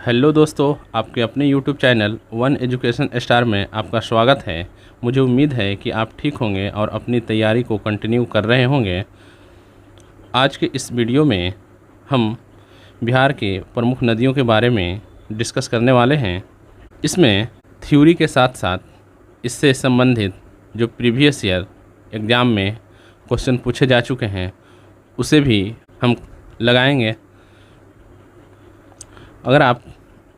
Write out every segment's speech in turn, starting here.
Hello दोस्तों, आपके अपने YouTube channel one education star में आपका स्वागत है। मुझे उम्मीद है कि आप ठीक होंगे और अपनी तैयारी को कंटिन्यू कर रहे होंगे। आज के इस वीडियो में हम बिहार के प्रमुख नदियों के बारे में डिस्कस करने वाले हैं। इसमें थ्योरी के साथ साथ इससे संबंधित जो प्रीवियस ईयर एग्ज़ाम में क्वेश्चन पूछे जा चुके हैं उसे भी हम लगाएंगे। अगर आप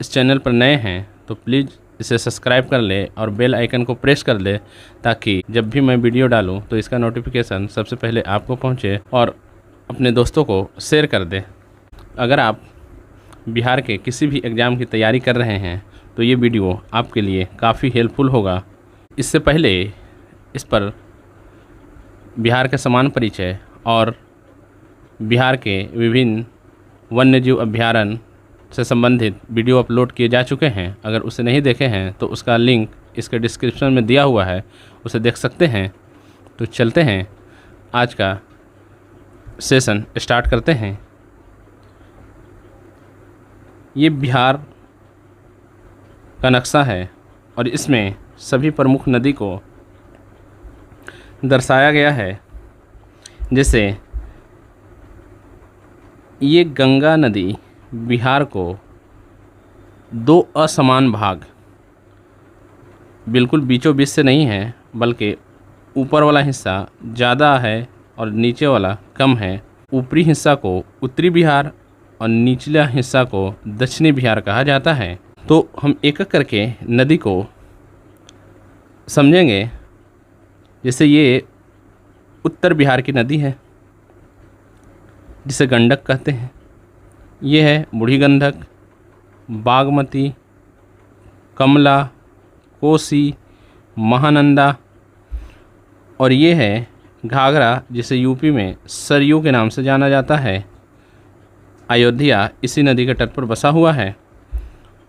इस चैनल पर नए हैं तो प्लीज़ इसे सब्सक्राइब कर ले और बेल आइकन को प्रेस कर ले, ताकि जब भी मैं वीडियो डालूं तो इसका नोटिफिकेशन सबसे पहले आपको पहुंचे और अपने दोस्तों को शेयर कर दे। अगर आप बिहार के किसी भी एग्ज़ाम की तैयारी कर रहे हैं तो ये वीडियो आपके लिए काफ़ी हेल्पफुल होगा। इससे पहले इस पर बिहार के समान परिचय और बिहार के विभिन्न वन्यजीव अभयारण्य से संबंधित वीडियो अपलोड किए जा चुके हैं। अगर उसे नहीं देखे हैं तो उसका लिंक इसके डिस्क्रिप्शन में दिया हुआ है, उसे देख सकते हैं। तो चलते हैं, आज का सेशन स्टार्ट करते हैं। ये बिहार का नक्शा है और इसमें सभी प्रमुख नदी को दर्शाया गया है। जैसे ये गंगा नदी बिहार को दो असमान भाग, बिल्कुल बीचों बीच से नहीं है, बल्कि ऊपर वाला हिस्सा ज़्यादा है और नीचे वाला कम है। ऊपरी हिस्सा को उत्तरी बिहार और निचला हिस्सा को दक्षिणी बिहार कहा जाता है। तो हम एक एक करके नदी को समझेंगे। जैसे ये उत्तर बिहार की नदी है जिसे गंडक कहते हैं। ये है बूढ़ी गंडक, बागमती, कमला, कोसी, महानंदा, और ये है घाघरा जिसे यूपी में सरयू के नाम से जाना जाता है। अयोध्या इसी नदी के तट पर बसा हुआ है।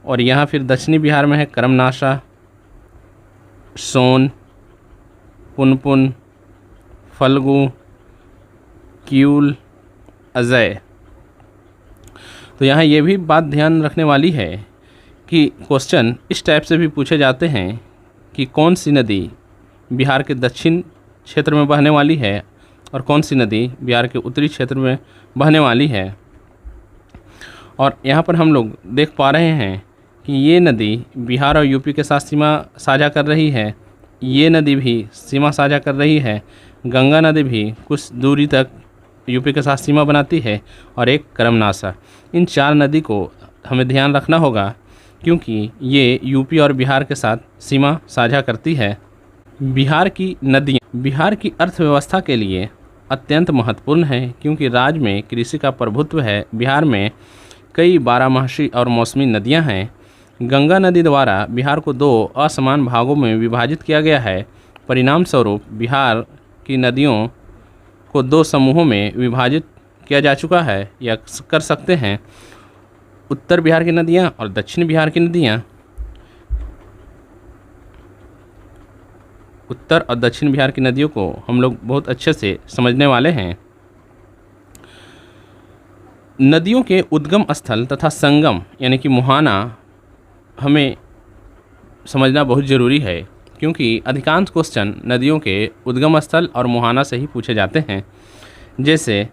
और यहाँ फिर दक्षिणी बिहार में है करमनाशा, सोन, पुनपुन, फल्गु, किऊल, अजय। तो यहाँ ये भी बात ध्यान रखने वाली है कि क्वेश्चन इस टाइप से भी पूछे जाते हैं कि कौन सी नदी बिहार के दक्षिण क्षेत्र में बहने वाली है और कौन सी नदी बिहार के उत्तरी क्षेत्र में बहने वाली है। और यहाँ पर हम लोग देख पा रहे हैं कि ये नदी बिहार और यूपी के साथ सीमा साझा कर रही है। ये नदी भी सीमा साझा कर रही है। गंगा नदी भी कुछ दूरी तक यूपी के साथ सीमा बनाती है, और एक करमनाशा। इन चार नदी को हमें ध्यान रखना होगा क्योंकि ये यूपी और बिहार के साथ सीमा साझा करती है। बिहार की नदियाँ बिहार की अर्थव्यवस्था के लिए अत्यंत महत्वपूर्ण है क्योंकि राज्य में कृषि का प्रभुत्व है। बिहार में कई बारहमासी और मौसमी नदियाँ हैं। गंगा नदी द्वारा बिहार को दो असमान भागों में विभाजित किया गया है। परिणाम स्वरूप बिहार की नदियों को दो समूहों में विभाजित किया जा चुका है या कर सकते हैं, उत्तर बिहार की नदियाँ और दक्षिण बिहार की नदियाँ। उत्तर और दक्षिण बिहार की नदियों को हम लोग बहुत अच्छे से समझने वाले हैं। नदियों के उद्गम स्थल तथा संगम यानी कि मुहाना हमें समझना बहुत ज़रूरी है क्योंकि अधिकांश क्वेश्चन नदियों के उद्गम स्थल और मुहाना से ही पूछे जाते हैं। जैसे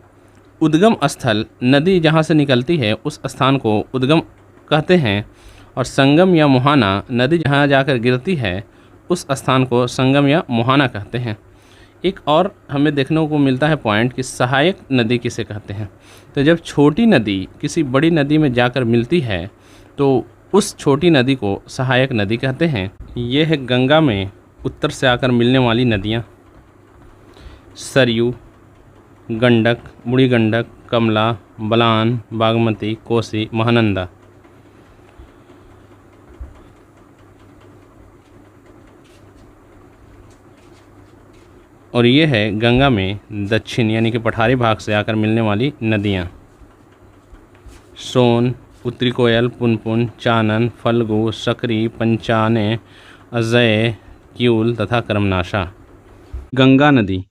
उद्गम स्थल नदी जहाँ से निकलती है उस स्थान को उद्गम कहते हैं, और संगम या मुहाना नदी जहाँ जाकर गिरती है उस स्थान को संगम या मुहाना कहते हैं। एक और हमें देखने को मिलता है पॉइंट कि सहायक नदी किसे कहते हैं। तो जब छोटी नदी किसी बड़ी नदी में जाकर मिलती है तो उस छोटी नदी को सहायक नदी कहते हैं। ये है गंगा में उत्तर से आकर मिलने वाली नदियाँ: सरयू, गंडक, बूढ़ी गंडक, कमला, बलान, बागमती, कोसी, महानंदा। और ये है गंगा में दक्षिण यानी कि पठारी भाग से आकर मिलने वाली नदियाँ: सोन, उत्तरी कोयल, पुनपुन, चानन, फल्गु, सकरी, पंचाने, अजय, किऊल तथा करमनाशा। गंगा नदी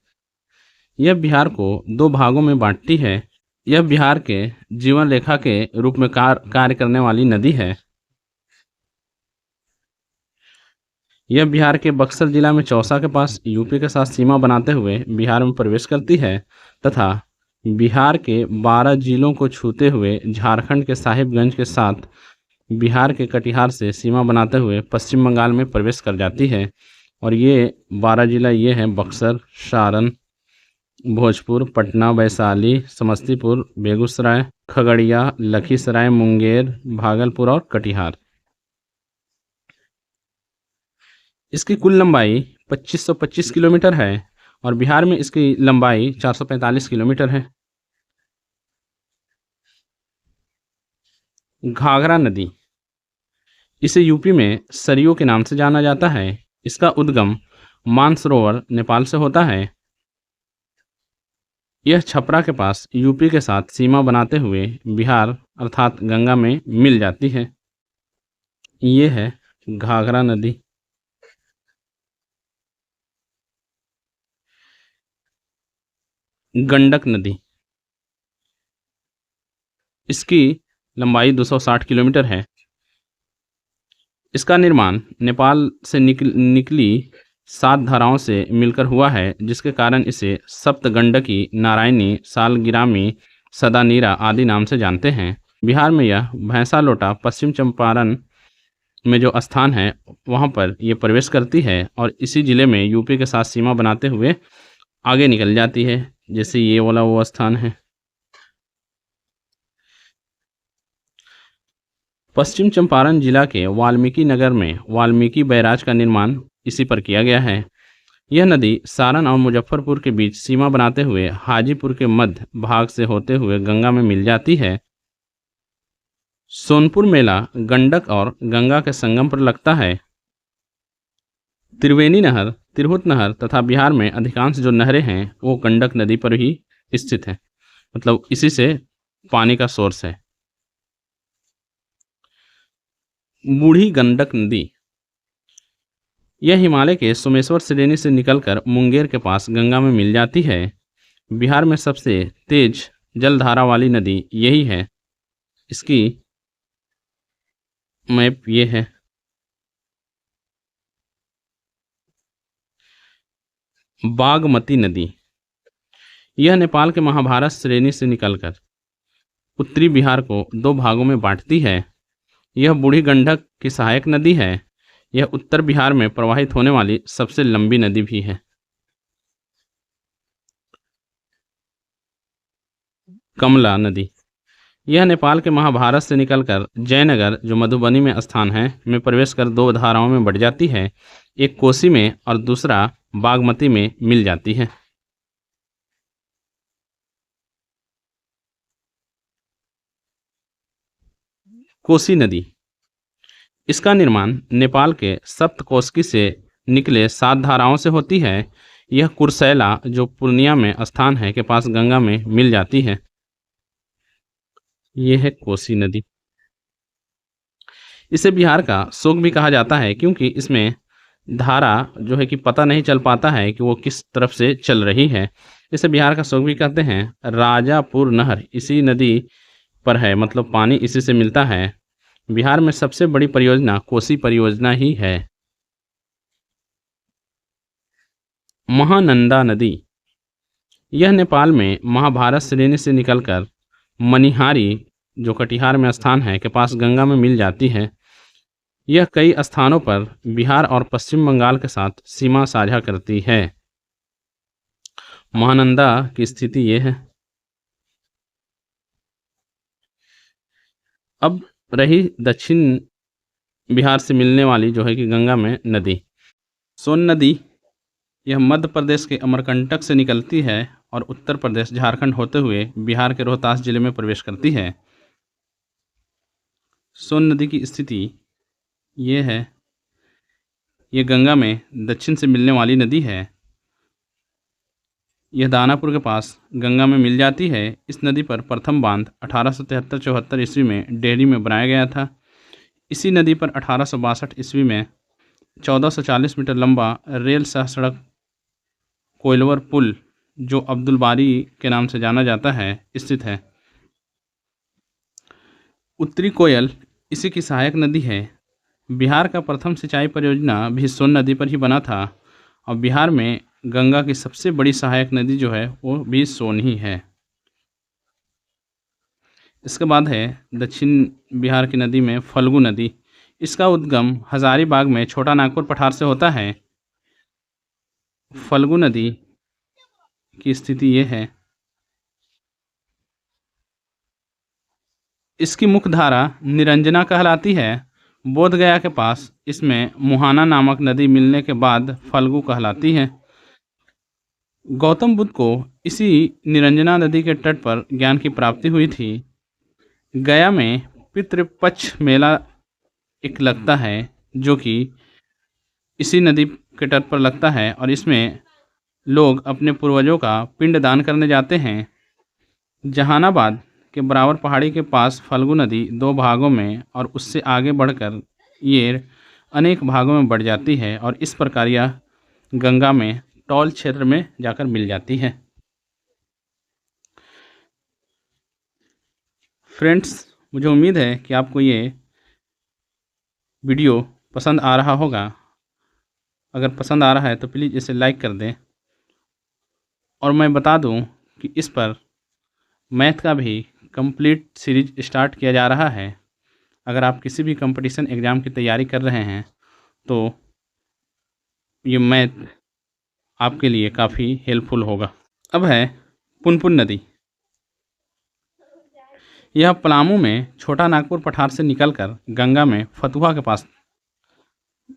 यह बिहार को दो भागों में बांटती है। यह बिहार के जीवन रेखा के रूप में कार्य करने वाली नदी है। यह बिहार के बक्सर जिला में चौसा के पास यूपी के साथ सीमा बनाते हुए बिहार में प्रवेश करती है तथा बिहार के 12 जिलों को छूते हुए झारखंड के साहिबगंज के साथ बिहार के कटिहार से सीमा बनाते हुए पश्चिम बंगाल में प्रवेश कर जाती है। और ये 12 जिला ये हैं: बक्सर, सारण, भोजपुर, पटना, वैशाली, समस्तीपुर, बेगूसराय, खगड़िया, लखीसराय, मुंगेर, भागलपुर और कटिहार। इसकी कुल लंबाई 2525 किलोमीटर है और बिहार में इसकी लंबाई 445 किलोमीटर है। घाघरा नदी, इसे यूपी में सरयू के नाम से जाना जाता है। इसका उद्गम मानसरोवर नेपाल से होता है। यह छपरा के पास यूपी के साथ सीमा बनाते हुए बिहार अर्थात गंगा में मिल जाती है। ये है घाघरा नदी। गंडक नदी, इसकी लंबाई 260 किलोमीटर है। इसका निर्माण नेपाल से निकली 7 धाराओं से मिलकर हुआ है, जिसके कारण इसे सप्तगंडकी, नारायणी, सालगिरामी, सदानीरा आदि नाम से जानते हैं। बिहार में यह भैंसा लोटा पश्चिम चंपारण में जो स्थान है वहाँ पर यह प्रवेश करती है और इसी जिले में यूपी के साथ सीमा बनाते हुए आगे निकल जाती है, जैसे ये वाला वो स्थान है। पश्चिम चंपारण जिला के वाल्मीकि नगर में वाल्मीकि बैराज का निर्माण इसी पर किया गया है। यह नदी सारण और मुजफ्फरपुर के बीच सीमा बनाते हुए हाजीपुर के मध्य भाग से होते हुए गंगा में मिल जाती है। सोनपुर मेला गंडक और गंगा के संगम पर लगता है। त्रिवेणी नहर, तिरहुत नहर तथा बिहार में अधिकांश जो नहरें हैं वो गंडक नदी पर ही स्थित हैं, मतलब इसी से पानी का सोर्स है। बूढ़ी गंडक नदी, यह हिमालय के सोमेश्वर श्रेणी से निकलकर मुंगेर के पास गंगा में मिल जाती है। बिहार में सबसे तेज जलधारा वाली नदी यही है। इसकी मैप ये है। बागमती नदी, यह नेपाल के महाभारत श्रेणी से निकलकर उत्तरी बिहार को 2 भागों में बांटती है। यह बूढ़ी गंडक की सहायक नदी है। यह उत्तर बिहार में प्रवाहित होने वाली सबसे लंबी नदी भी है। कमला नदी, यह नेपाल के महाभारत से निकलकर जयनगर जो मधुबनी में स्थान है में प्रवेश कर 2 धाराओं में बढ़ जाती है, एक कोसी में और दूसरा बागमती में मिल जाती है। कोसी नदी, इसका निर्माण नेपाल के सप्तकोशी से निकले 7 धाराओं से होती है। यह कुर्सेला जो पूर्णिया में स्थान है के पास गंगा में मिल जाती है। यह है कोसी नदी। इसे बिहार का शोक भी कहा जाता है क्योंकि इसमें धारा जो है कि पता नहीं चल पाता है कि वो किस तरफ से चल रही है। इसे बिहार का शोक भी कहते हैं। राजापुर नहर इसी नदी पर है, मतलब पानी इसी से मिलता है। बिहार में सबसे बड़ी परियोजना कोसी परियोजना ही है। महानंदा नदी, यह नेपाल में महाभारत श्रेणी से निकलकर मनिहारी जो कटिहार में स्थान है के पास गंगा में मिल जाती है। यह कई स्थानों पर बिहार और पश्चिम बंगाल के साथ सीमा साझा करती है। महानंदा की स्थिति ये है। अब रही दक्षिण बिहार से मिलने वाली जो है कि गंगा में नदी, सोन नदी। यह मध्य प्रदेश के अमरकंटक से निकलती है और उत्तर प्रदेश झारखंड होते हुए बिहार के रोहतास जिले में प्रवेश करती है। सोन नदी की स्थिति ये है। ये गंगा में दक्षिण से मिलने वाली नदी है। यह दानापुर के पास गंगा में मिल जाती है। इस नदी पर प्रथम बांध 1873-74 ईस्वी में डेहरी में बनाया गया था। इसी नदी पर 1862 ईस्वी में 1440 मीटर लंबा रेल सह सड़क कोइलवर पुल जो अब्दुल बारी के नाम से जाना जाता है स्थित है। उत्तरी कोयल इसी की सहायक नदी है। बिहार का प्रथम सिंचाई परियोजना भी सोन नदी पर ही बना था और बिहार में गंगा की सबसे बड़ी सहायक नदी जो है वो भी सोन ही है। इसके बाद है दक्षिण बिहार की नदी में फल्गु नदी। इसका उद्गम हजारीबाग में छोटा नागपुर पठार से होता है। फल्गु नदी की स्थिति ये है, इसकी मुख्य धारा निरंजना कहलाती है। बोध गया के पास इसमें मुहाना नामक नदी मिलने के बाद फल्गु कहलाती है। गौतम बुद्ध को इसी निरंजना नदी के तट पर ज्ञान की प्राप्ति हुई थी। गया में पितृपक्ष मेला एक लगता है जो कि इसी नदी के तट पर लगता है और इसमें लोग अपने पूर्वजों का पिंड दान करने जाते हैं। जहानाबाद के बराबर पहाड़ी के पास फल्गु नदी दो भागों में और उससे आगे बढ़कर ये अनेक भागों में बढ़ जाती है और इस प्रकार यह गंगा में टॉल क्षेत्र में जाकर मिल जाती है। फ्रेंड्स, मुझे उम्मीद है कि आपको ये वीडियो पसंद आ रहा होगा। अगर पसंद आ रहा है तो प्लीज़ इसे लाइक कर दें और मैं बता दूं कि इस पर मैथ का भी कंप्लीट सीरीज स्टार्ट किया जा रहा है। अगर आप किसी भी कंपटीशन एग्ज़ाम की तैयारी कर रहे हैं तो ये मैथ आपके लिए काफ़ी हेल्पफुल होगा। अब है पुनपुन नदी। यह पलामू में छोटा नागपुर पठार से निकलकर गंगा में फतुहा के पास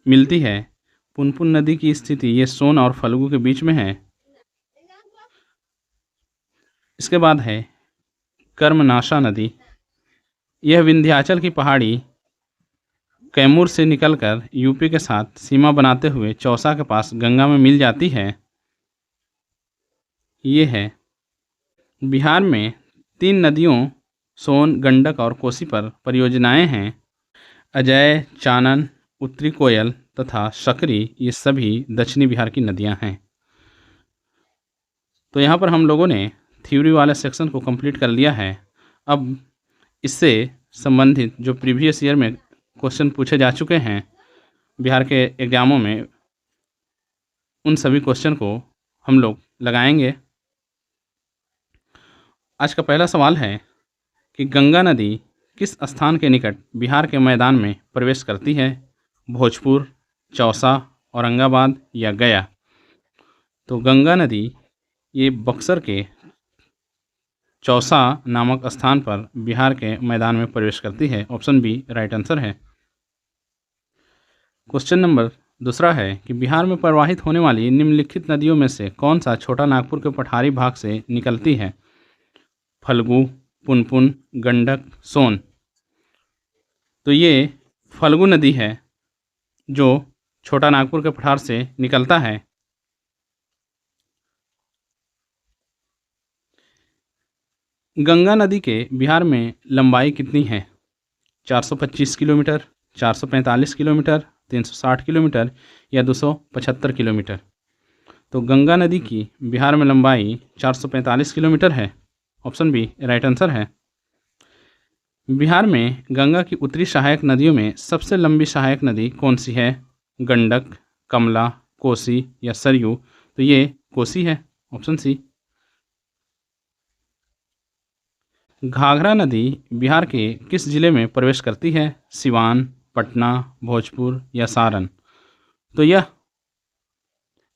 मिलती है। पुनपुन नदी की स्थिति ये सोन और फल्गु के बीच में है। इसके बाद है कर्मनाशा नदी। यह विंध्याचल की पहाड़ी कैमूर से निकलकर यूपी के साथ सीमा बनाते हुए चौसा के पास गंगा में मिल जाती है। ये है बिहार में 3 नदियों सोन, गंडक और कोसी पर परियोजनाएं हैं। अजय, चानन, उत्तरी कोयल तथा सकरी ये सभी दक्षिणी बिहार की नदियां हैं। तो यहाँ पर हम लोगों ने थ्योरी वाले सेक्शन को कंप्लीट कर लिया है। अब इससे संबंधित जो प्रीवियस ईयर में क्वेश्चन पूछे जा चुके हैं बिहार के एग्ज़ामों में, उन सभी क्वेश्चन को हम लोग लगाएंगे। आज का पहला सवाल है कि गंगा नदी किस स्थान के निकट बिहार के मैदान में प्रवेश करती है? भोजपुर, चौसा, औरंगाबाद या गया? तो गंगा नदी ये बक्सर के चौसा नामक स्थान पर बिहार के मैदान में प्रवेश करती है। ऑप्शन बी राइट आंसर है। क्वेश्चन नंबर दूसरा है कि बिहार में प्रवाहित होने वाली निम्नलिखित नदियों में से कौन सा छोटा नागपुर के पठारी भाग से निकलती है? फल्गु, पुनपुन, गंडक, सोन। तो ये फल्गु नदी है जो छोटा नागपुर के पठार से निकलता है। गंगा नदी के बिहार में लंबाई कितनी है? 425 किलोमीटर, 445 किलोमीटर, 360 किलोमीटर या 275 किलोमीटर? तो गंगा नदी की बिहार में लंबाई 445 किलोमीटर है। ऑप्शन बी राइट आंसर है। बिहार में गंगा की उत्तरी सहायक नदियों में सबसे लंबी सहायक नदी कौन सी है? गंडक, कमला, कोसी या सरयू? तो ये कोसी है। Option C. घाघरा नदी बिहार के किस जिले में प्रवेश करती है? सिवान, पटना, भोजपुर या सारण? तो यह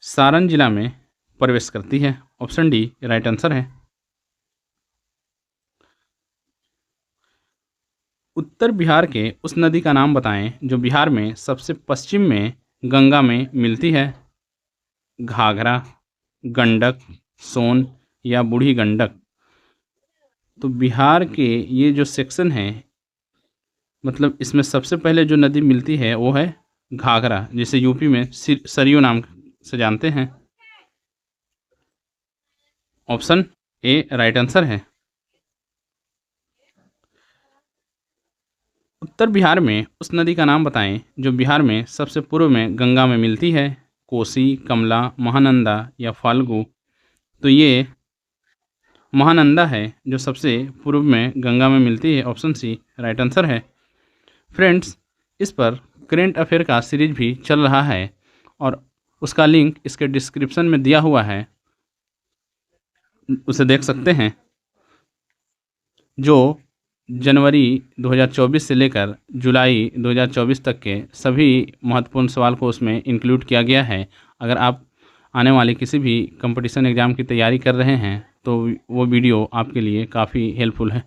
सारण जिला में प्रवेश करती है। ऑप्शन डी राइट आंसर है। उत्तर बिहार के उस नदी का नाम बताएं जो बिहार में सबसे पश्चिम में गंगा में मिलती है। घाघरा, गंडक, सोन या बूढ़ी गंडक? तो बिहार के ये जो सेक्शन है, मतलब इसमें सबसे पहले जो नदी मिलती है वो है घाघरा, जिसे यूपी में सरयू नाम से जानते हैं। ऑप्शन ए राइट आंसर है। उत्तर बिहार में उस नदी का नाम बताएं जो बिहार में सबसे पूर्व में गंगा में मिलती है। कोसी, कमला, महानंदा या फाल्गु? तो ये महानंदा है जो सबसे पूर्व में गंगा में मिलती है, ऑप्शन सी राइट आंसर है। फ्रेंड्स, इस पर करेंट अफेयर का सीरीज भी चल रहा है और उसका लिंक इसके डिस्क्रिप्शन में दिया हुआ है, उसे देख सकते हैं, जो जनवरी 2024 से लेकर जुलाई 2024 तक के सभी महत्वपूर्ण सवाल को उसमें इंक्लूड किया गया है। अगर आप आने वाले किसी भी कंपटीशन एग्ज़ाम की तैयारी कर रहे हैं तो वो वीडियो आपके लिए काफ़ी हेल्पफुल है।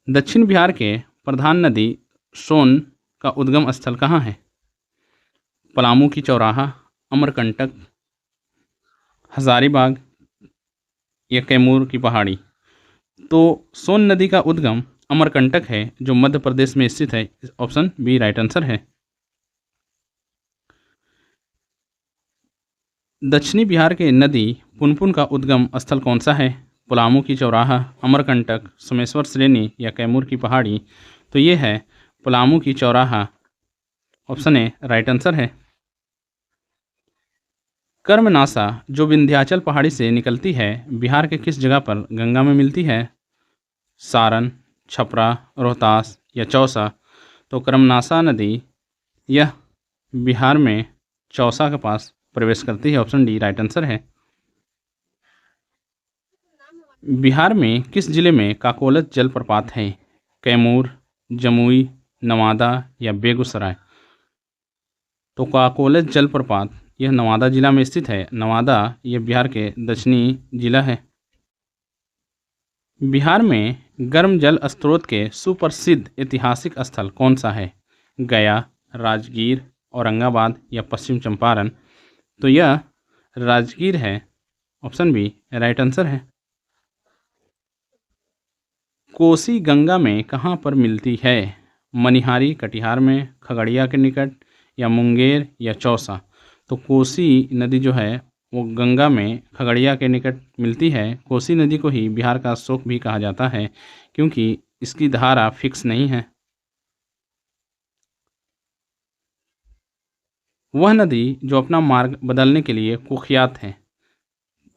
दक्षिण बिहार के प्रधान नदी सोन का उद्गम स्थल कहाँ है? पलामू की चौराहा, अमरकंटक, हजारीबाग या कैमूर की पहाड़ी। तो सोन नदी का उद्गम अमरकंटक है जो मध्य प्रदेश में स्थित है, ऑप्शन बी राइट आंसर है। दक्षिणी बिहार के नदी पुनपुन का उद्गम स्थल कौन सा है? पलामू की चौराहा, अमरकंटक, सोमेश्वर श्रेणी या कैमूर की पहाड़ी। तो ये है पलामू की चौराहा, ऑप्शन ए राइट आंसर है। कर्मनासा जो विंध्याचल पहाड़ी से निकलती है, बिहार के किस जगह पर गंगा में मिलती है? सारण, छपरा, रोहतास या चौसा। तो कर्मनासा नदी यह बिहार में चौसा के पास प्रवेश करती है, ऑप्शन डी राइट आंसर है। बिहार में किस जिले में काकोलत जलप्रपात है? कैमूर, जमुई, नवादा या बेगूसराय। तो काकोलत जलप्रपात यह नवादा जिला में स्थित है। नवादा यह बिहार के दक्षिणी जिला है। बिहार में गर्म जल स्रोत के सुप्रसिद्ध ऐतिहासिक स्थल कौन सा है? गया, राजगीर, औरंगाबाद या पश्चिम चंपारण। तो यह राजगीर है, ऑप्शन बी राइट आंसर है। कोसी गंगा में कहाँ पर मिलती है? मनिहारी, कटिहार में, खगड़िया के निकट या मुंगेर या चौसा। तो कोसी नदी जो है वो गंगा में खगड़िया के निकट मिलती है। कोसी नदी को ही बिहार का शोक भी कहा जाता है क्योंकि इसकी धारा फिक्स नहीं है। वह नदी जो अपना मार्ग बदलने के लिए कुख्यात है,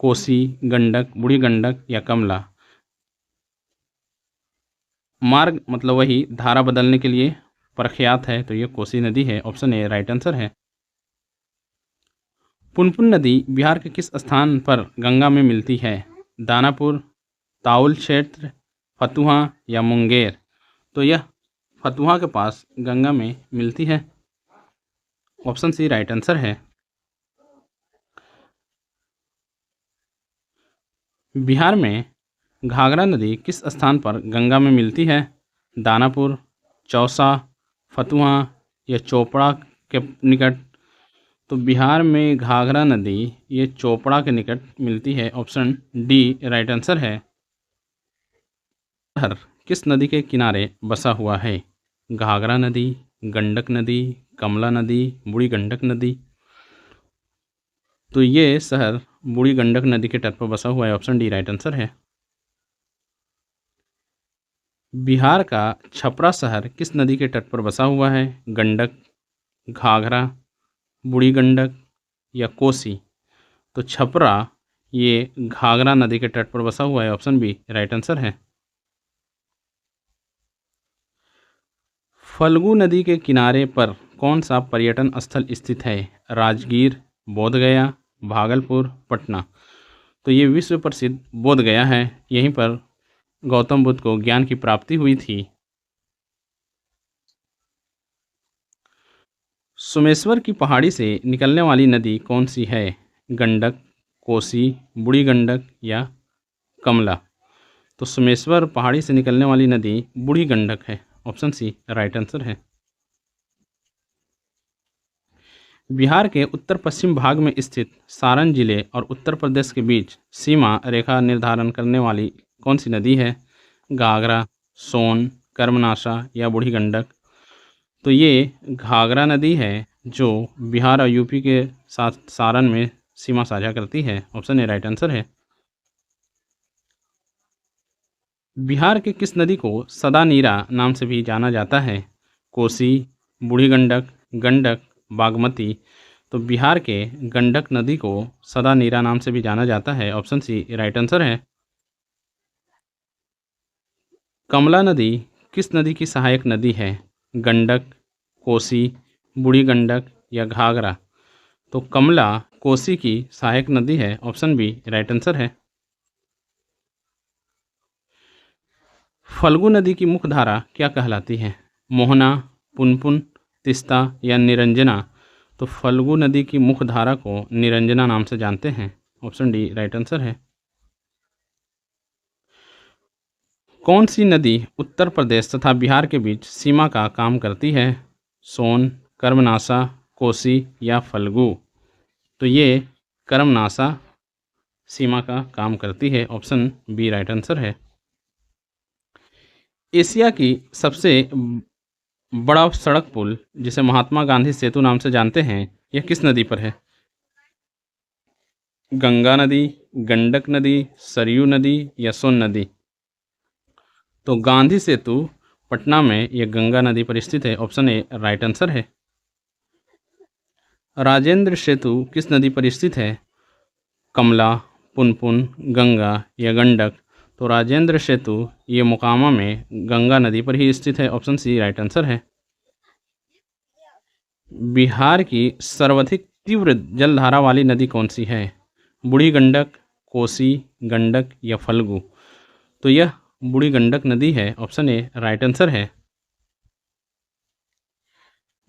कोसी, गंडक, बूढ़ी गंडक या कमला। मार्ग मतलब वही, धारा बदलने के लिए प्रख्यात है, तो ये कोसी नदी है, ऑप्शन ए राइट आंसर है। पुनपुन नदी बिहार के किस स्थान पर गंगा में मिलती है? दानापुर, ताउल क्षेत्र, फतुहा या मुंगेर। तो यह फतुहा के पास गंगा में मिलती है, ऑप्शन सी राइट आंसर है। बिहार में घाघरा नदी किस स्थान पर गंगा में मिलती है? दानापुर, चौसा, फतुहा या चोपड़ा के निकट। तो बिहार में घाघरा नदी ये चोपड़ा के निकट मिलती है, ऑप्शन डी राइट आंसर है। शहर किस नदी के किनारे बसा हुआ है? घाघरा नदी, गंडक नदी, कमला नदी, बूढ़ी गंडक नदी। तो ये शहर बूढ़ी गंडक नदी के तट पर बसा हुआ है, ऑप्शन डी राइट आंसर है। बिहार का छपरा शहर किस नदी के तट पर बसा हुआ है? गंडक, घाघरा, बूढ़ी गंडक या कोसी। तो छपरा ये घाघरा नदी के तट पर बसा हुआ है, ऑप्शन बी राइट आंसर है। फल्गु नदी के किनारे पर कौन सा पर्यटन स्थल स्थित है? राजगीर, बोधगया, भागलपुर, पटना। तो ये विश्व प्रसिद्ध बोधगया है, यहीं पर गौतम बुद्ध को ज्ञान की प्राप्ति हुई थी। सोमेश्वर की पहाड़ी से निकलने वाली नदी कौन सी है? गंडक, कोसी, बूढ़ी गंडक या कमला। तो सोमेश्वर पहाड़ी से निकलने वाली नदी बूढ़ी गंडक है, ऑप्शन सी राइट आंसर है। बिहार के उत्तर पश्चिम भाग में स्थित सारण जिले और उत्तर प्रदेश के बीच सीमा रेखा निर्धारण करने वाली कौन सी नदी है? घाघरा, सोन, कर्मनाशा या बूढ़ी गंडक। तो ये घाघरा नदी है जो बिहार और यूपी के साथ सारण में सीमा साझा करती है, ऑप्शन ए राइट आंसर है। बिहार के किस नदी को सदा नीरा नाम से भी जाना जाता है? कोसी, बूढ़ी गंडक, गंडक, बागमती। तो बिहार के गंडक नदी को सदा नीरा नाम से भी जाना जाता है, ऑप्शन सी राइट आंसर है। कमला नदी किस नदी की सहायक नदी है? गंडक, कोसी, बूढ़ी गंडक या घाघरा? तो कमला कोसी की सहायक नदी है, ऑप्शन बी राइट आंसर है। फल्गु नदी की मुख्य धारा क्या कहलाती है? मोहना, पुनपुन, तिस्ता या निरंजना? तो फल्गु नदी की मुख्य धारा को निरंजना नाम से जानते हैं, ऑप्शन डी राइट आंसर है। कौन सी नदी उत्तर प्रदेश तथा बिहार के बीच सीमा का काम करती है? सोन, कर्मनासा, कोसी या फल्गु? तो ये कर्मनासा सीमा का काम करती है, ऑप्शन बी राइट आंसर है। एशिया की सबसे बड़ा सड़क पुल जिसे महात्मा गांधी सेतु नाम से जानते हैं, यह किस नदी पर है? गंगा नदी, गंडक नदी, सरयू नदी या सोन नदी? तो गांधी सेतु पटना में यह गंगा नदी पर स्थित है, ऑप्शन ए राइट आंसर है। राजेंद्र सेतु किस नदी पर स्थित है? कमला, पुनपुन, गंगा या गंडक? तो राजेंद्र सेतु ये मोकामा में गंगा नदी पर ही स्थित है, ऑप्शन सी राइट आंसर है। बिहार की सर्वाधिक तीव्र जलधारा वाली नदी कौन सी है? बूढ़ी गंडक, कोसी, गंडक या फल्गु? तो यह बूढ़ी गंडक नदी है, ऑप्शन ए राइट आंसर है।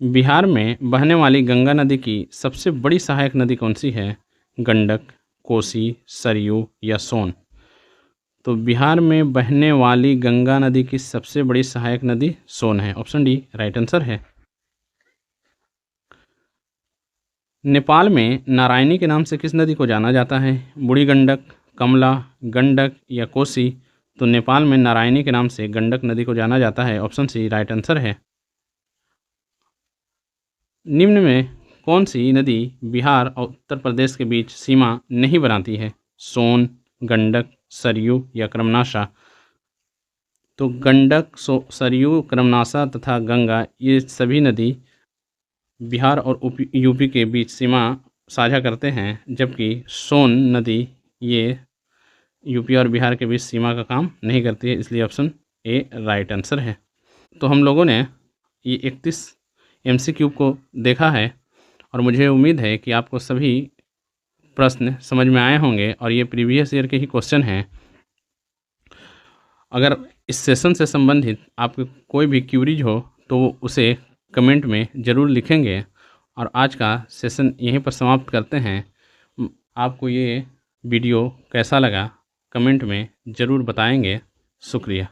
बिहार में बहने वाली गंगा नदी की सबसे बड़ी सहायक नदी कौन सी है? गंडक, कोसी, सरयू या सोन? तो बिहार में बहने वाली गंगा नदी की सबसे बड़ी सहायक नदी सोन है, ऑप्शन डी राइट आंसर है। नेपाल में नारायणी के नाम से किस नदी को जाना जाता है? बूढ़ी गंडक, कमला, गंडक या कोसी? तो नेपाल में नारायणी के नाम से गंडक नदी को जाना जाता है, ऑप्शन सी राइट आंसर है। निम्न में कौन सी नदी बिहार और उत्तर प्रदेश के बीच सीमा नहीं बनाती है? सोन, गंडक, सरयू या कर्मनाशा? तो गंडक, सरयू, कर्मनाशा तथा गंगा ये सभी नदी बिहार और यूपी के बीच सीमा साझा करते हैं, जबकि सोन नदी ये यूपी और बिहार के बीच सीमा का काम नहीं करती है, इसलिए ऑप्शन ए राइट आंसर है। तो हम लोगों ने ये 31 MCQ को देखा है और मुझे उम्मीद है कि आपको सभी प्रश्न समझ में आए होंगे और ये प्रीवियस ईयर के ही क्वेश्चन हैं। अगर इस सेशन से संबंधित आपको कोई भी क्यूरीज हो तो उसे कमेंट में ज़रूर लिखेंगे और आज का सेशन यहीं पर समाप्त करते हैं। आपको ये वीडियो कैसा लगा कमेंट में ज़रूर बताएंगे। शुक्रिया।